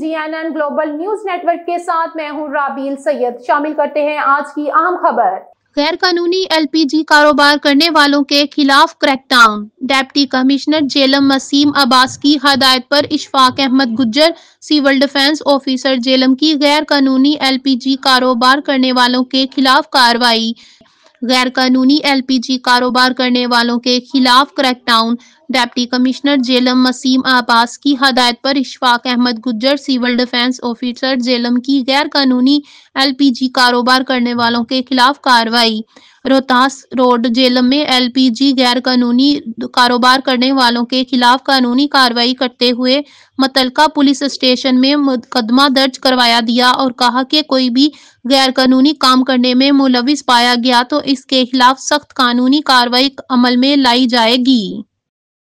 GNN global news network کے ساتھ میں ہوں رابیل سید۔ شامل کرتے ہیں آج کی اہم خبر۔ غیر قانونی LPG کاروبار کرنے والوں کے خلاف crackdown. Deputy commissioner Jhelum Waseem Abbas کی ہدایت پر Ishfaq Ahmed Gujjar, civil defence officer Jhelum کی غیر قانونی LPG کاروبار کرنے والوں کے خلاف کارروائی۔ غیر قانونی LPG کاروبار کرنے والوں کے خلاف crackdown. Deputy commissioner Jhelum Waseem Abbas کی ہدایت پر Ishfaq Ahmed Gujjar, civil defence officer Jhelum کی غیر قانونی LPG کاروبار کرنے والوں کے خلاف کارروائی۔ روہتاس روڈ جیلم میں LPG غیر قانونی کاروبار کرنے والوں کے خلاف قانونی کارروائی کرتے ہوئے متعلقہ پولیس اسٹیشن میں مقدمہ درج کروایا دیا اور کہا کہ کوئی بھی غیر قانونی کام کرنے میں ملوث پایا گیا تو اس کے خلاف سخت قانونی کارروائی عمل میں لائی جائے گی۔